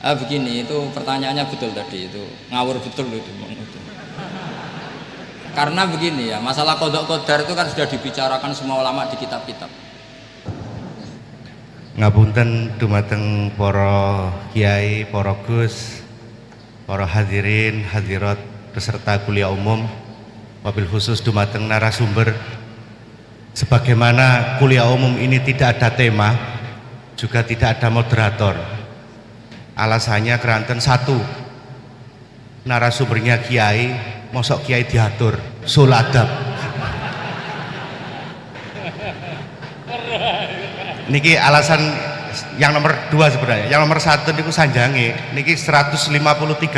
Begini, itu pertanyaannya betul tadi, itu ngawur betul itu. Karena begini ya, masalah qadha qadar itu kan sudah dibicarakan semua ulama di kitab-kitab. Ngapunten dumateng para kiai, para gus, para hadirin, hadirat peserta kuliah umum, wabil khusus dumateng narasumber. Sebagaimana kuliah umum ini tidak ada tema, juga tidak ada moderator. Alasannya keranten satu, narasumbernya kiai, mosok kiai diatur, sul adab. Niki alasan yang nomor dua sebenarnya. Yang nomor satu niku sanjange, niki 153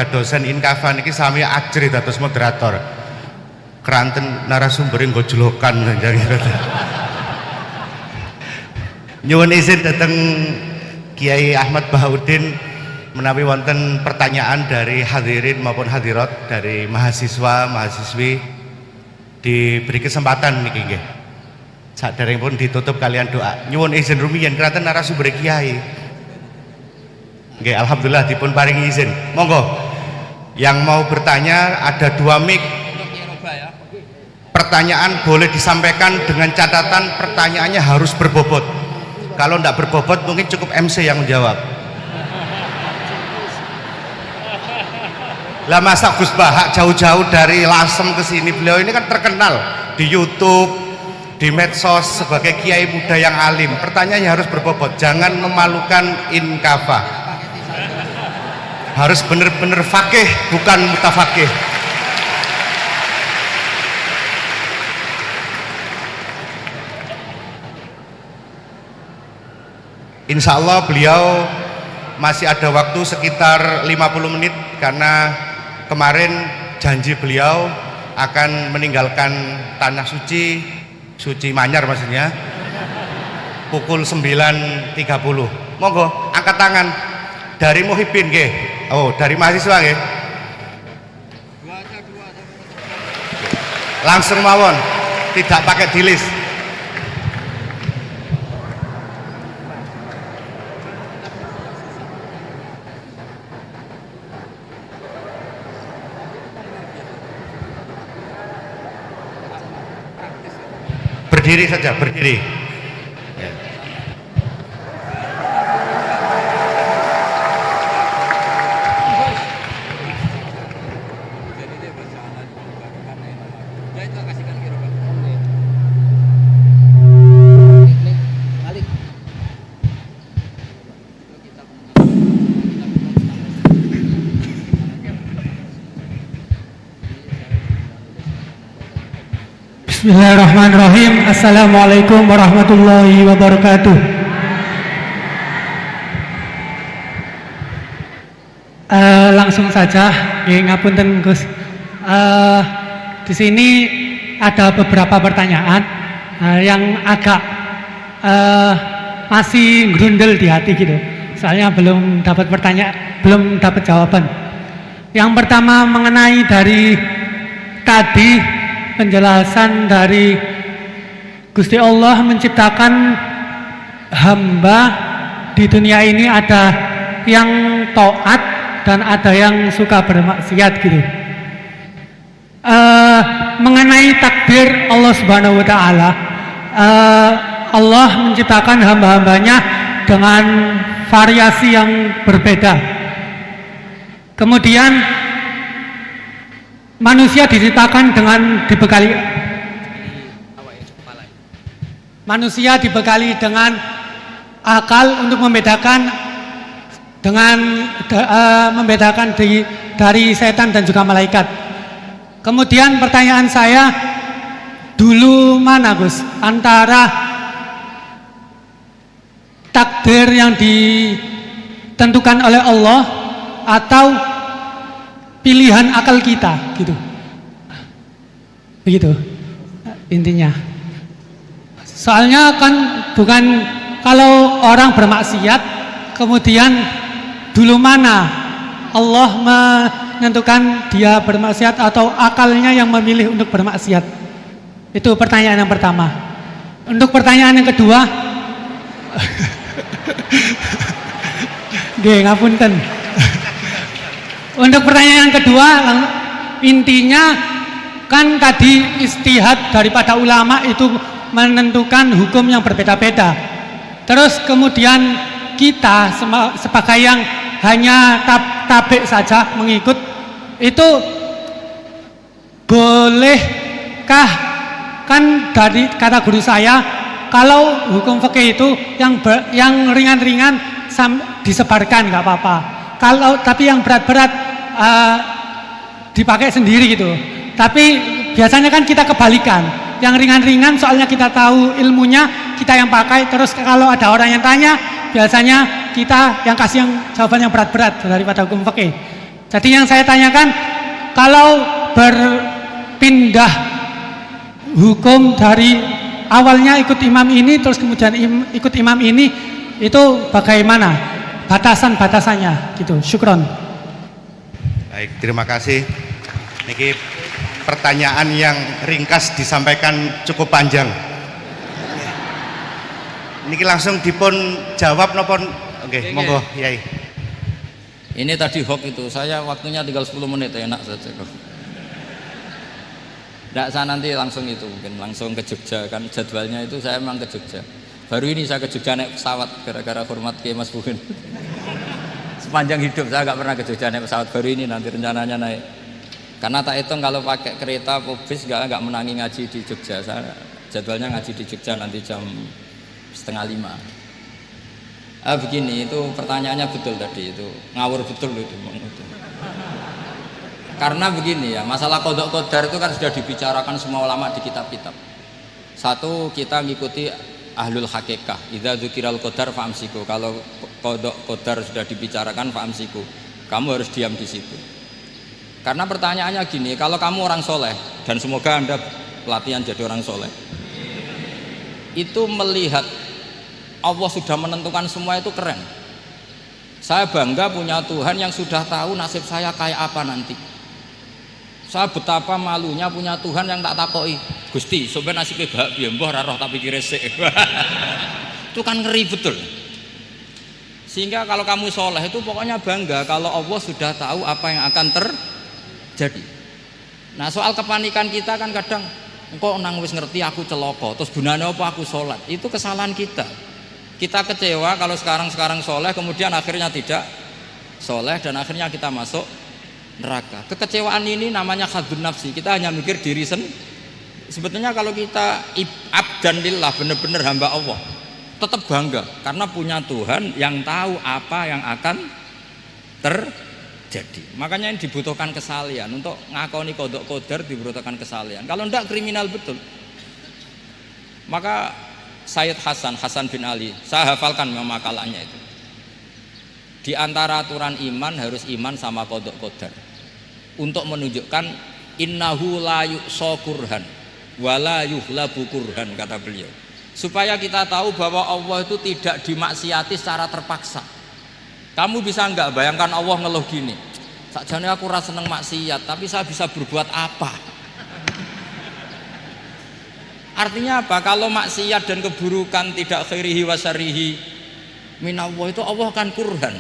dosen inkafa niki sami ajri dados moderator. Keranten narasumber nggo jlokan sanjange. Nyuwun izin dateng Kiai Ahmad Bahaudin menawi wonten pertanyaan dari hadirin maupun hadirat dari mahasiswa mahasiswi diberi kesempatan niki nggih. Saderengipun ditutup kalian doa. Nyuwun izin rumiyin keranten narasumber kiai. Nggih, alhamdulillah dipun paringi izin. Monggo. Yang mau bertanya ada 2 mic. Pertanyaan boleh disampaikan dengan catatan pertanyaannya harus berbobot. Kalau tidak berbobot mungkin cukup MC yang menjawab. Lah masa Gus Bahak jauh-jauh dari Lasem ke sini, beliau ini kan terkenal di YouTube, di medsos sebagai kiai muda yang alim. Pertanyaannya harus berbobot, jangan memalukan inkafa. Harus benar-benar fakih, bukan mutafakih. Insya Allah beliau masih ada waktu sekitar 50 menit karena kemarin janji beliau akan meninggalkan tanah suci, suci Manyar maksudnya, pukul 9.30. Monggo angkat tangan dari Muhibbin nggih. Oh, dari mahasiswa nggih. Langsung mawon, tidak pakai dilis. Berdiri saja, berdiri. Ya. Bismillahirrahmanirrahim. Assalamualaikum warahmatullahi wabarakatuh. Langsung saja, ngapunten Gus. Di sini ada beberapa pertanyaan yang agak masih grundel di hati gitu. Soalnya belum dapat belum dapat jawaban. Yang pertama mengenai dari tadi penjelasan dari Gusti Allah menciptakan hamba di dunia ini, ada yang taat dan ada yang suka bermaksiat gitu. Mengenai takdir Allah Subhanahu wa taala, Allah menciptakan hamba-hambanya dengan variasi yang berbeda. Kemudian manusia diciptakan dengan dibekali dengan akal untuk membedakan dari setan dan juga malaikat. Kemudian pertanyaan saya, dulu mana Gus antara takdir yang ditentukan oleh Allah atau pilihan akal kita gitu, begitu intinya. Soalnya kan bukan kalau orang bermaksiat kemudian dulu mana Allah menentukan dia bermaksiat atau akalnya yang memilih untuk bermaksiat. Itu pertanyaan yang pertama. Untuk pertanyaan yang kedua, nggih ngapunten. Untuk pertanyaan yang kedua, intinya kan tadi istihad daripada ulama itu menentukan hukum yang berbeda-beda. Terus kemudian kita sebagai yang hanya tabik saja mengikut, itu bolehkah? Kan dari kata guru saya, kalau hukum fikih itu yang ringan-ringan disebarkan nggak apa-apa. Kalau tapi yang berat-berat dipakai sendiri gitu. Tapi biasanya kan kita kebalikan. Yang ringan-ringan soalnya kita tahu ilmunya, kita yang pakai. Terus kalau ada orang yang tanya, biasanya kita yang kasih yang jawaban yang berat-berat daripada hukum fikih. Jadi yang saya tanyakan, kalau berpindah hukum dari awalnya ikut imam ini terus kemudian ikut imam ini, itu bagaimana batasan-batasannya gitu. Syukron. Baik, terima kasih. Niki pertanyaan yang ringkas disampaikan cukup panjang. Niki langsung dipun jawab nopon. Oke, monggo Yai. Ini tadi hoax itu, saya waktunya tinggal 10 menit, enak saja kok. Nggak, saya nanti langsung itu, mungkin langsung ke Jogja, kan jadwalnya itu saya memang ke Jogja. Baru ini saya ke Jogja naik pesawat, gara-gara hormat ke Mas Buhin. Sepanjang hidup saya nggak pernah ke Jogja naik pesawat, baru ini nanti rencananya naik. Karena tak hitung kalau pakai kereta atau bis nggak menangi ngaji di Jogja. Saya jadwalnya ngaji di Jogja nanti jam 4:30. Begini, itu pertanyaannya betul tadi, itu ngawur betul itu. Karena begini ya, masalah qadha qadar itu kan sudah dibicarakan semua ulama di kitab-kitab. Satu, kita ngikuti ahlul hakikah. Idza dzukiral qadar fa'amsiku. Kalau qadha qadar sudah dibicarakan fa'amsiku, kamu harus diam di situ. Karena pertanyaannya gini, kalau kamu orang soleh, dan semoga Anda pelatihan jadi orang soleh, itu melihat Allah sudah menentukan semua, itu keren. Saya bangga punya Tuhan yang sudah tahu nasib saya kayak apa nanti. Saya betapa malunya punya Tuhan yang tak takoi, Gusti sampai nasibnya gak piye mbah ra roh tapi kira sik. Itu kan ngeri betul. Sehingga kalau kamu soleh itu pokoknya bangga kalau Allah sudah tahu apa yang akan terjadi. Nah, soal kepanikan kita kan kadang engkau nang wis ngerti aku celoko, terus gunanya apa aku sholat? Itu kesalahan kita. Kita kecewa kalau sekarang soleh, kemudian akhirnya tidak soleh dan akhirnya kita masuk neraka. Kekecewaan ini namanya khadun nafsi. Kita hanya mikir diri sendiri. Sebetulnya kalau kita abdan lillah, benar-benar hamba Allah, tetap bangga karena punya Tuhan yang tahu apa yang akan terjadi. Makanya yang dibutuhkan kesalian untuk ngakoni qadha qadar, dibutuhkan kesalian. Kalau enggak kriminal betul. Maka Sayyid Hasan bin Ali, saya hafalkan makalahnya itu. Di antara aturan iman harus iman sama qadha qadar. Untuk menunjukkan innahu la yuqsa kurhan wa la yuhlabu kurhan, kata beliau. Supaya kita tahu bahwa Allah itu tidak dimaksiati secara terpaksa. Kamu bisa enggak bayangkan Allah ngeluh gini, sakjane aku ora seneng maksiat, tapi saya bisa berbuat apa? Artinya apa? Kalau maksiat dan keburukan tidak khairihi wa syarrihi minallah, itu Allah akan kurhan.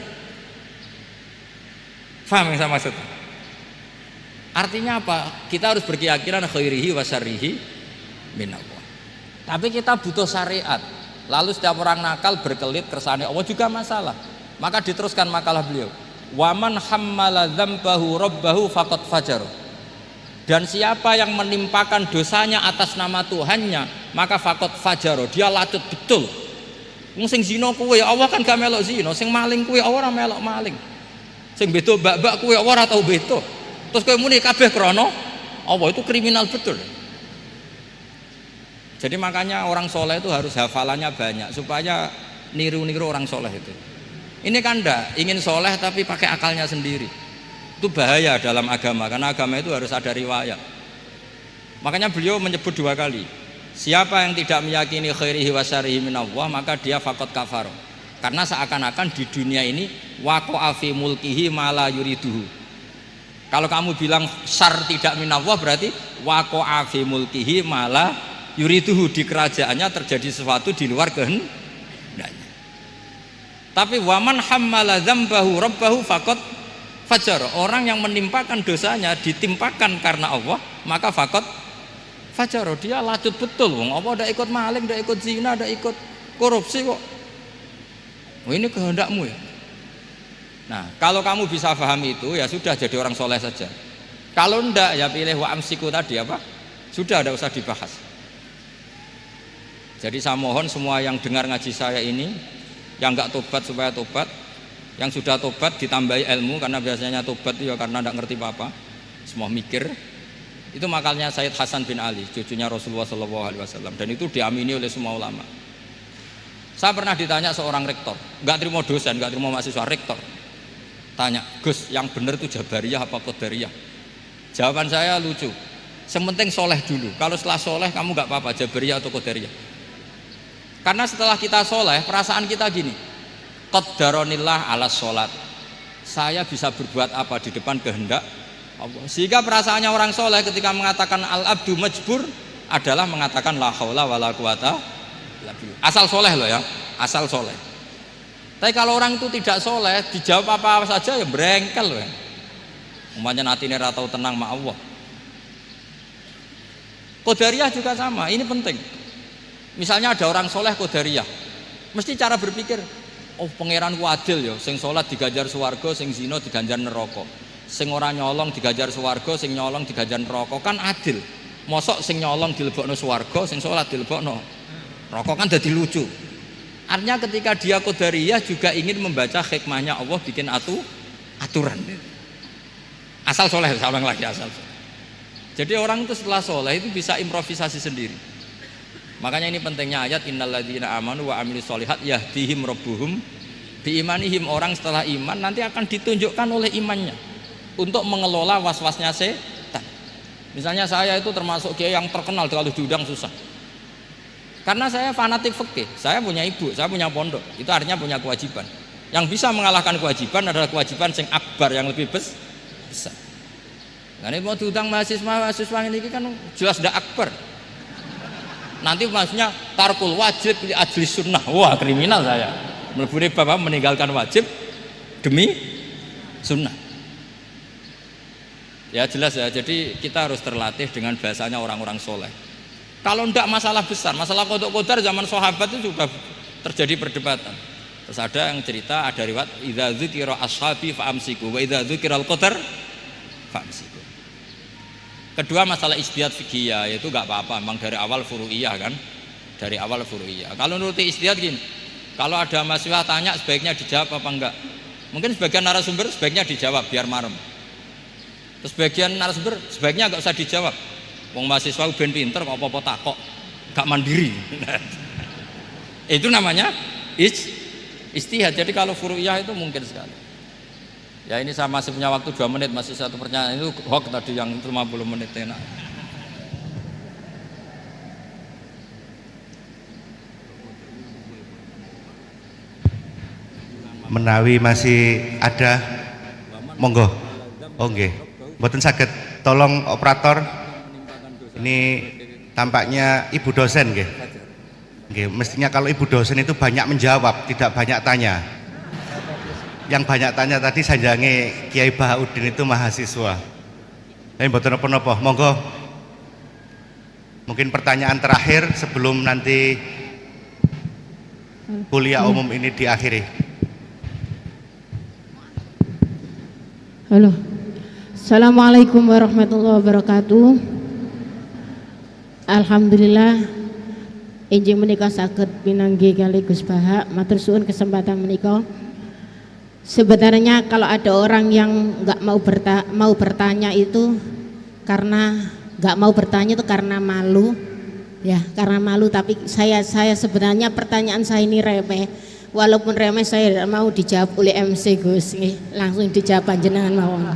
Faham yang saya maksud? Artinya apa? Kita harus berkeyakinan khairihi wa syarrihi minallah. Tapi kita butuh syariat. Lalu setiap orang nakal berkelit kersane Allah juga masalah. Maka diteruskan makalah beliau. Waman hammala dzambahu rabbahu faqad fajar. Dan siapa yang menimpakan dosanya atas nama Tuhannya, maka faqad fajaro, dia lacut betul. Wong sing zina kuwe Allah kan gak melok zina, sing maling kuwe ora melok maling. Sing beto bak-bak kuwe ora tau beto. Terus kowe muni kabeh krana Allah, itu kriminal betul. Jadi makanya orang soleh itu harus hafalannya banyak supaya niru-niru orang soleh itu. Ini kan ndak ingin soleh tapi pakai akalnya sendiri. Itu bahaya dalam agama, karena agama itu harus ada riwayat. Makanya beliau menyebut 2 kali, siapa yang tidak meyakini khairihi wa syarrihi minallah, maka dia faqad kafar. Karena seakan-akan di dunia ini waqa'a fi mulkihi ma la yuriduhu. Kalau kamu bilang syar tidak minallah, berarti waqa'a fi mulkihi ma la yuriduhu, di kerajaannya terjadi sesuatu di luar kehendaknya. Tapi waman hammala dzambahu rabbahu faqad fajar. Orang yang menimpakan dosanya ditimpakan karena Allah, maka fakot fajar. Dia lacut betul. Wong apa ndak ikut maling, ndak ikut zina, ndak ikut korupsi kok. Oh, ini kehendakmu ya. Nah, kalau kamu bisa paham itu ya sudah, jadi orang soleh saja. Kalau ndak ya pilih wa amsiku tadi apa? Sudah, tidak usah dibahas. Jadi saya mohon semua yang dengar ngaji saya ini, yang nggak tobat supaya tobat, yang sudah tobat ditambahi ilmu, karena biasanya tobat itu ya karena tidak ngerti apa-apa, semua mikir. Itu makalnya Sayyid Hasan bin Ali, cucunya Rasulullah SAW, dan itu diamini oleh semua ulama. Saya pernah ditanya seorang rektor, nggak terima dosen, nggak terima mahasiswa, rektor. Tanya, Gus, yang benar itu Jabariyah apa Qadariyah? Jawaban saya lucu. Sementing soleh dulu. Kalau setelah soleh kamu nggak apa-apa, Jabariyah atau Qadariyah. Karena setelah kita soleh, perasaan kita gini, qaddaronillah ala sholat. Saya bisa berbuat apa di depan kehendak Allah. Sehingga perasaannya orang soleh ketika mengatakan al-abdu majbur adalah mengatakan la haula wala quwata illa billah. Asal soleh loh ya, asal soleh. Tapi kalau orang itu tidak soleh, dijawab apa saja ya berengkel loh ya. Umpamanya natine ra tau tenang ma Allah. Qadariyah juga sama, ini penting. Misalnya ada orang soleh Qadariyah, mesti cara berpikir, oh pangeranku adil ya, sing sholat diganjar swarga, sing zina diganjar neraka, sing ora nyolong diganjar swarga, sing nyolong diganjar neraka, kan adil. Mosok sing nyolong dilebokno swarga, sing sholat dilebokno neraka, kan jadi lucu. Artinya ketika dia Qadariyah juga ingin membaca hikmahnya Allah bikin aturan. Asal soleh, saya ulang lagi, asal soleh. Jadi orang itu setelah soleh itu bisa improvisasi sendiri. Makanya ini pentingnya ayat innalladzina amanu wa amilus sholihat yahdihim rabbuhum biimanihim. Orang setelah iman nanti akan ditunjukkan oleh imannya untuk mengelola was-wasnya setan. Misalnya saya itu termasuk kiai yang terkenal, kalau diundang susah. Karena saya fanatik fikih, saya punya ibu, saya punya pondok, itu artinya punya kewajiban. Yang bisa mengalahkan kewajiban adalah kewajiban sing akbar, yang lebih besar. Nah ini mau diundang mahasiswa ini kan jelas tidak akbar. Nanti maksudnya tarkul wajib li ajli sunnah, wah kriminal saya. Meleburi bapak meninggalkan wajib demi sunnah. Ya jelas ya, jadi kita harus terlatih dengan bahasanya orang-orang soleh. Kalau tidak masalah besar, masalah qada qadar zaman sahabat itu sudah terjadi perdebatan. Terus ada yang cerita, ada riwayat idza dzukira ashabi fa amsiku wa idza dzukiral qadar fa amsiku. Kedua masalah ijtihad fikih, yaitu enggak apa-apa, memang dari awal furu'iyah kan. Dari awal furu'iyah. Kalau nuruti ijtihad gini, kalau ada mahasiswa tanya sebaiknya dijawab apa enggak. Mungkin sebagian narasumber sebaiknya dijawab biar marem. Terus sebagian narasumber sebaiknya enggak usah dijawab. Wong mahasiswa ben pinter kok apa-apa takok, gak mandiri. Itu namanya ijtihad. Jadi kalau furu'iyah itu mungkin sekali. Ya ini saya masih punya waktu 2 menit, masih satu pertanyaan itu hoax tadi yang 50 menit enak. Menawi masih ada, monggo. Oh nggih, mboten saged. Tolong operator. Ini tampaknya ibu dosen nggih. Nggih, mestinya kalau ibu dosen itu banyak menjawab, tidak banyak tanya. Yang banyak tanya tadi sanjange Kiai Bahaudin itu mahasiswa. Tapi mboten napa-napa, monggo. Mungkin pertanyaan terakhir sebelum nanti kuliah umum ini diakhiri. Halo. Assalamualaikum warahmatullahi wabarakatuh. Alhamdulillah enjing menika saged pinanggih kali Gus Baha, matur suwun kesempatan menika. Sebenarnya kalau ada orang yang nggak mau bertanya itu karena nggak mau bertanya itu karena malu, ya karena malu. Tapi saya sebenarnya pertanyaan saya ini remeh, walaupun remeh saya tidak mau dijawab oleh MC Gus, langsung dijawab panjenengan mawon.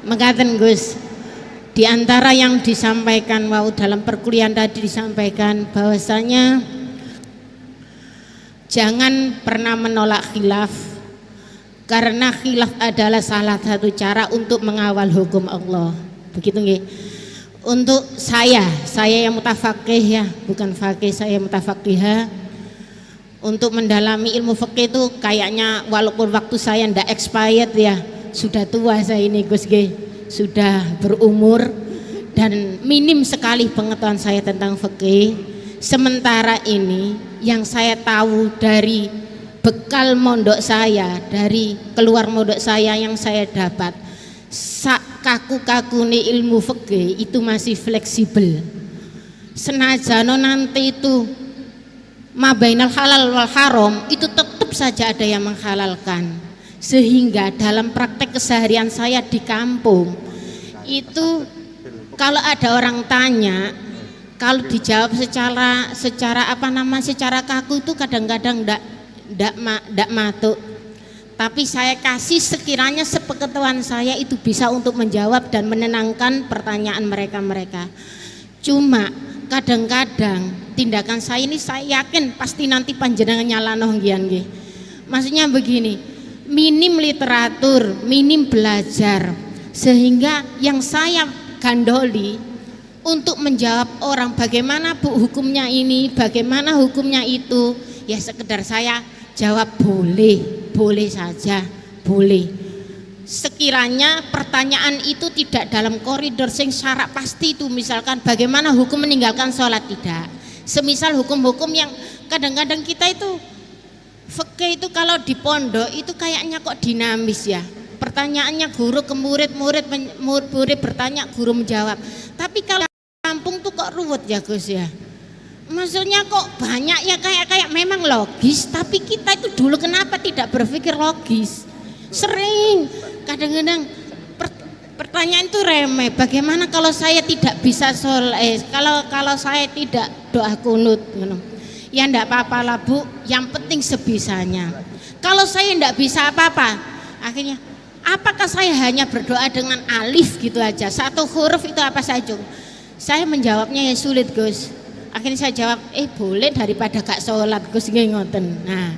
Mengatakan Gus, di antara yang disampaikan dalam perkuliahan tadi disampaikan bahwasanya jangan pernah menolak khilaf, karena khilaf adalah salah satu cara untuk mengawal hukum Allah. Begitu nggih. Untuk saya yang mutafaqih ya, bukan faqih, saya mutafaqihah. Untuk mendalami ilmu fikih itu kayaknya walaupun waktu saya ndak expired ya, sudah tua saya ini Gus G, sudah berumur dan minim sekali pengetahuan saya tentang fikih. Sementara ini yang saya tahu dari bekal mondok saya, dari keluar mondok saya yang saya dapat, kaku-kakune ilmu fikih itu masih fleksibel. Senajan nanti itu mabainal halal wal haram itu tetap saja ada yang menghalalkan, sehingga dalam praktek keseharian saya di kampung itu kalau ada orang tanya, kalau dijawab secara kaku itu kadang-kadang ndak matuk. Tapi saya kasih sekiranya sepengetahuan saya itu bisa untuk menjawab dan menenangkan pertanyaan mereka. Cuma kadang-kadang tindakan saya ini saya yakin pasti nanti panjenengan nyalano nggih nggih. Maksudnya begini, minim literatur, minim belajar, sehingga yang saya gandoli untuk menjawab orang bagaimana Bu hukumnya ini, bagaimana hukumnya itu, ya sekedar saya jawab boleh saja, boleh. Sekiranya pertanyaan itu tidak dalam koridor sing syarat pasti itu, misalkan bagaimana hukum meninggalkan sholat, tidak. Semisal hukum-hukum yang kadang-kadang kita itu fikih itu kalau di pondok itu kayaknya kok dinamis ya. Pertanyaannya guru ke murid bertanya, guru menjawab. Tapi kalau kampung tuh kok ruwet ya Gus ya. Maksudnya kok banyak ya kayak memang logis, tapi kita itu dulu kenapa tidak berpikir logis? Sering kadang-kadang pertanyaan itu remeh. Bagaimana kalau saya tidak bisa sholat? Kalau saya tidak doa kunut, ya enggak apa-apa lah Bu. Yang penting sebisanya. Kalau saya enggak bisa apa-apa, akhirnya apakah saya hanya berdoa dengan alif gitu aja? Satu huruf itu apa saja? Saya menjawabnya ya sulit Gus. Akhirnya saya jawab, boleh daripada gak sholat Gus ngoten. Nah,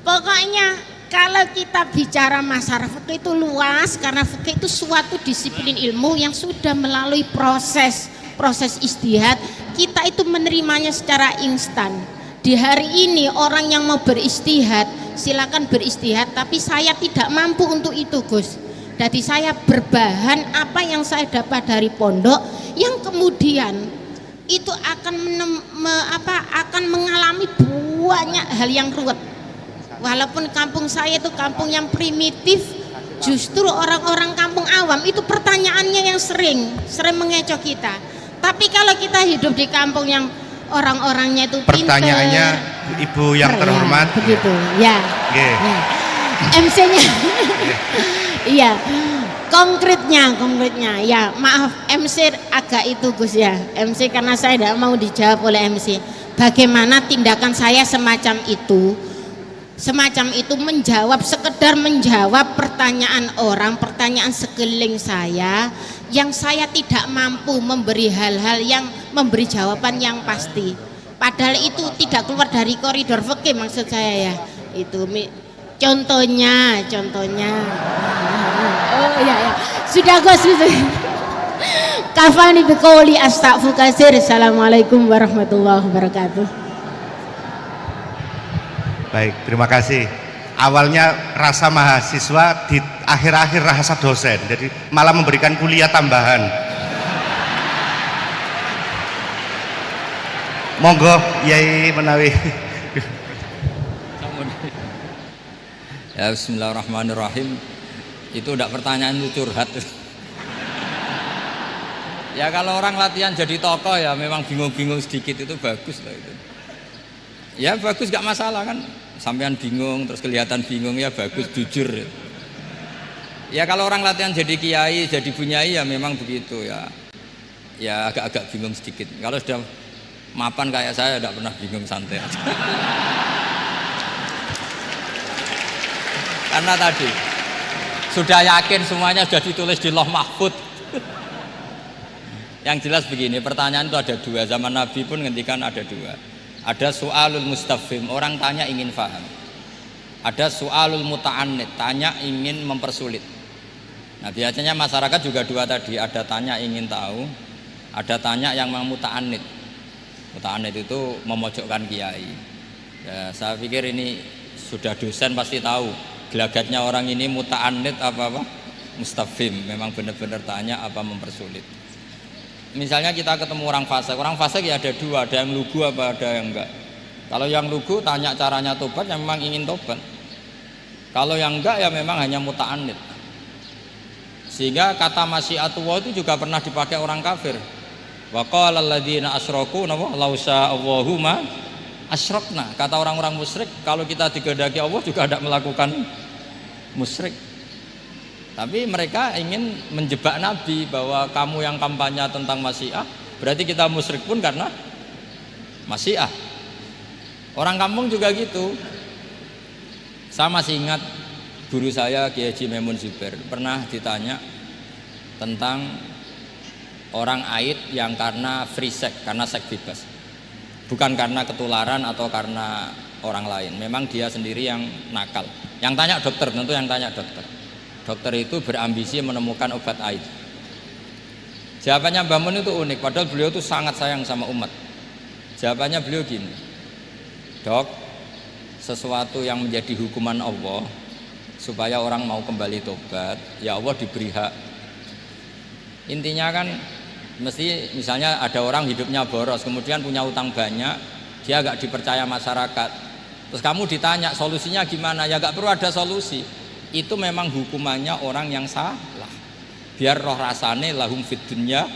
pokoknya kalau kita bicara masalah fikih itu luas, karena fikih itu suatu disiplin ilmu yang sudah melalui proses ijtihad. Kita itu menerimanya secara instan. Di hari ini orang yang mau beristihad silakan beristihad, tapi saya tidak mampu untuk itu Gus. Jadi saya berbahan apa yang saya dapat dari pondok, yang kemudian itu akan mengalami banyak hal yang ruwet. Walaupun kampung saya itu kampung yang primitif, justru orang-orang kampung awam itu pertanyaannya yang sering mengecoh kita. Tapi kalau kita hidup di kampung yang orang-orangnya itu pertanyaannya pinter, Ibu yang terhormat begitu ya, ya. MC-nya iya, konkretnya ya, maaf MC agak itu Gus ya, MC karena saya tidak mau dijawab oleh MC. Bagaimana tindakan saya semacam itu sekedar menjawab pertanyaan orang, pertanyaan sekeliling saya yang saya tidak mampu memberi hal-hal yang memberi jawaban yang pasti. Padahal itu tidak keluar dari koridor fikih maksud saya ya. Itu contohnya. Oh iya. Sudah Gus. Kafani biqouli astaghfirullah. Assalamualaikum warahmatullahi wabarakatuh. Baik, terima kasih. Awalnya rasa mahasiswa, di akhir-akhir rasa dosen, jadi malah memberikan kuliah tambahan. Monggo Yai menawi. Ya bismillahirrahmanirrahim. Itu udah pertanyaan itu curhat. Ya kalau orang latihan jadi tokoh ya memang bingung-bingung sedikit itu bagus lah itu. Ya bagus gak masalah kan. Sampean bingung terus kelihatan bingung ya bagus, jujur ya. Kalau orang latihan jadi kiai, jadi bunyai ya memang begitu ya. Ya agak-agak bingung sedikit. Kalau sudah mapan kayak saya tidak pernah bingung, santai aja. Karena tadi sudah yakin semuanya sudah ditulis di Lauh Mahfud. Yang jelas begini, pertanyaan itu ada dua. Zaman Nabi pun ngendikan ada dua. Ada soalul mustafhim, orang tanya ingin paham. Ada soalul muta'annid, tanya ingin mempersulit. Nah biasanya masyarakat juga dua tadi, ada tanya ingin tahu, ada tanya yang muta'annid. Muta'annid itu memojokkan kiai. Ya, saya pikir ini sudah dosen pasti tahu gelagatnya orang ini muta'annid apa mustafhim, memang benar-benar tanya apa mempersulit. Misalnya kita ketemu orang fasik ya ada dua, ada yang lugu apa ada yang enggak. Kalau yang lugu tanya caranya tobat, yang memang ingin tobat. Kalau yang enggak ya memang hanya muta'annid. Sehingga kata masyiatullah itu juga pernah dipakai orang kafir. Wa qala alladziina asyraku law sya'allahu ma asyrakna. Kata orang-orang musyrik, kalau kita dikehendaki Allah juga tidak melakukan musyrik. Tapi mereka ingin menjebak Nabi bahwa kamu yang kampanye tentang masyiah, berarti kita musyrik pun karena masyiah. Orang kampung juga gitu. Saya masih ingat guru saya Kiai Haji Maimun Zubair pernah ditanya tentang orang haid yang karena free sex, karena seks bebas. Bukan karena ketularan atau karena orang lain. Memang dia sendiri yang nakal. Yang tanya dokter, tentu yang tanya dokter. Dokter itu berambisi menemukan obat haid. Jawabannya Mbah Mun itu unik, padahal beliau itu sangat sayang sama umat. Jawabannya beliau gini, dok, sesuatu yang menjadi hukuman Allah supaya orang mau kembali tobat, ya Allah diberi hak. Intinya kan mesti misalnya ada orang hidupnya boros, kemudian punya utang banyak, dia agak dipercaya masyarakat. Terus kamu ditanya solusinya gimana? Ya gak perlu ada solusi. Itu memang hukumannya orang yang salah. Biar roh rasane lahum fid dunya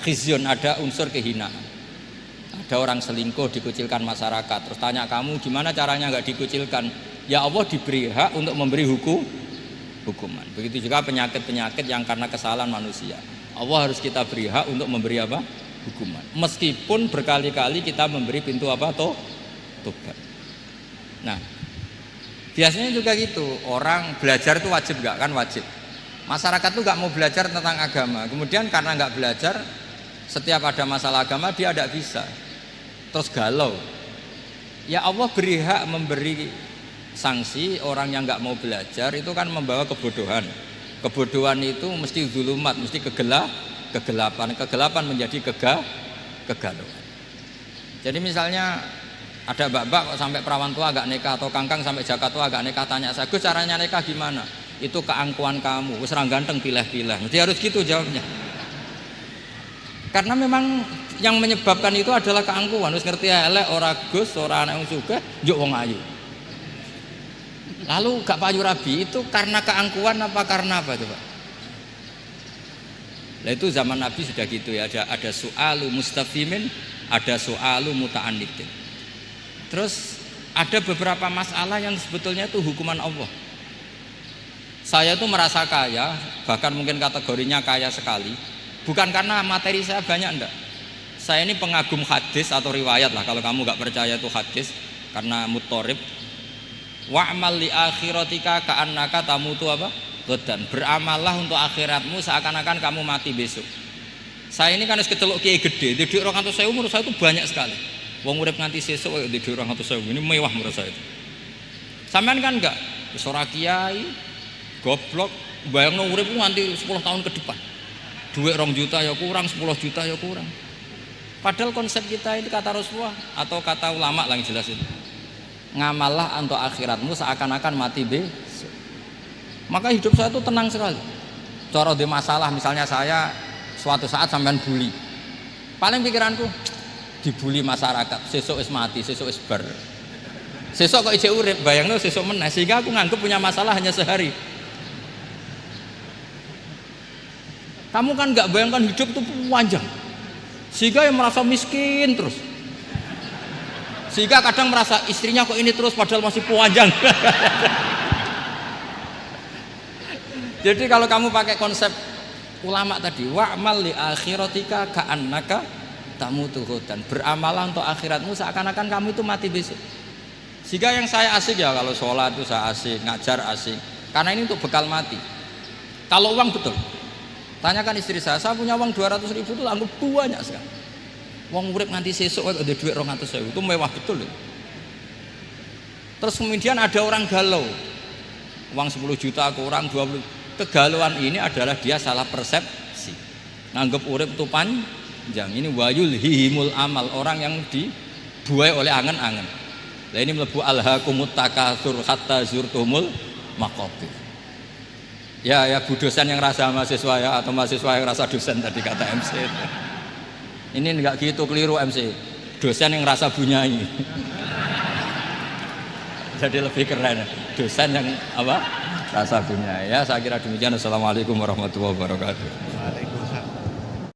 khizyun, ada unsur kehinaan. Ada orang selingkuh dikucilkan masyarakat. Terus tanya kamu gimana caranya nggak dikucilkan? Ya Allah diberi hak untuk memberi hukuman. Begitu juga penyakit-penyakit yang karena kesalahan manusia. Allah harus kita beri hak untuk memberi apa? Hukuman. Meskipun berkali-kali kita memberi pintu apa? Tobat. Nah, biasanya juga gitu. Orang belajar itu wajib nggak? Kan wajib. Masyarakat tuh nggak mau belajar tentang agama. Kemudian karena nggak belajar, setiap ada masalah agama dia tidak bisa. Terus galau. Ya Allah beri hak memberi sanksi orang yang nggak mau belajar itu kan membawa kebodohan. Kebodohan itu mesti zulumat, mesti kegelapan. Kegelapan menjadi kegalauan. Jadi misalnya ada mbak-mbak sampai perawan tua agak nikah atau kangkang sampai jaka tua agak nikah, tanya saya, Gus caranya nikah gimana? Itu keangkuhan kamu, wis ra ganteng pilih-pilih. Mesti harus gitu jawabnya. Karena memang yang menyebabkan itu adalah keangkuhan. Wis ngerti elek ora Gus, ora anak wong sugih, njuk wong ayu. Lalu gak payu rabi itu karena keangkuhan apa karena apa coba? Nah itu zaman Nabi sudah gitu ya, ada su'alu mustafimin, ada su'alu muta'annidin. Terus ada beberapa masalah yang sebetulnya itu hukuman Allah. Saya tuh merasa kaya, bahkan mungkin kategorinya kaya sekali, bukan karena materi saya banyak, enggak. Saya ini pengagum hadis atau riwayat lah, kalau kamu gak percaya itu hadis karena muttorib. Wa'mal li akhiratika ka'annaka tamutu apa? Godan. Beramallah untuk akhiratmu seakan-akan kamu mati besok. Saya ini kan harus kecelok kiai gede, di 200.000 menurut saya itu banyak sekali. Wong urip nganti sesuk di 200.000 ini mewah menurut saya itu. Sampean kan enggak, wis ora kiai, goblok, bayangno urip nganti 10 tahun ke depan. Duit 2 juta ya kurang, 10 juta ya kurang. Padahal konsep kita ini kata Rasulullah atau kata ulama lah yang jelas itu. Ngamallah untuk akhiratmu seakan-akan mati besok. Maka hidup saya itu tenang sekali. Cara ada masalah, misalnya saya suatu saat sampean bully, paling pikiranku dibully masyarakat, sesuk wis mati, sesuk wis bar. Sesuk kok isih urip, bayangno sesuk meneh, sehingga aku nganggep punya masalah hanya sehari. Kamu kan nggak bayangkan hidup itu panjang, sehingga yang merasa miskin terus. Sehingga kadang merasa istrinya kok ini terus padahal masih panjang. Jadi kalau kamu pakai konsep ulama tadi, wa'mal li akhiratika ka'annaka tamutu ghadan. Beramalah untuk akhiratmu seakan-akan kamu itu mati besok. Sehingga yang saya asik ya kalau sholat itu saya asik, ngajar asik. Karena ini untuk bekal mati. Kalau uang betul. Tanyakan istri saya punya uang 200.000 itu anggap banyak sekali. Wong urip nganti sesuk ada duit 200.000 itu mewah betul. Terus kemudian ada orang galau. Uang 10 juta kurang 20. Kegalauan ini adalah dia salah persepsi. Nganggep urip itu panjang. Ini wayul hihimul amal, orang yang dibuai oleh angen-angen. Lah ini mlebu alhaakumut takatsur hatta zurtumul maqabir. Ya bu dosen yang rasa mahasiswa ya, atau mahasiswa yang rasa dosen tadi kata MC. Ini enggak gitu, keliru MC. Dosen yang rasa bunyai. Jadi lebih keren. Dosen yang apa? Rasa bunyai. Ya saya kira demikian. Assalamualaikum warahmatullahi wabarakatuh.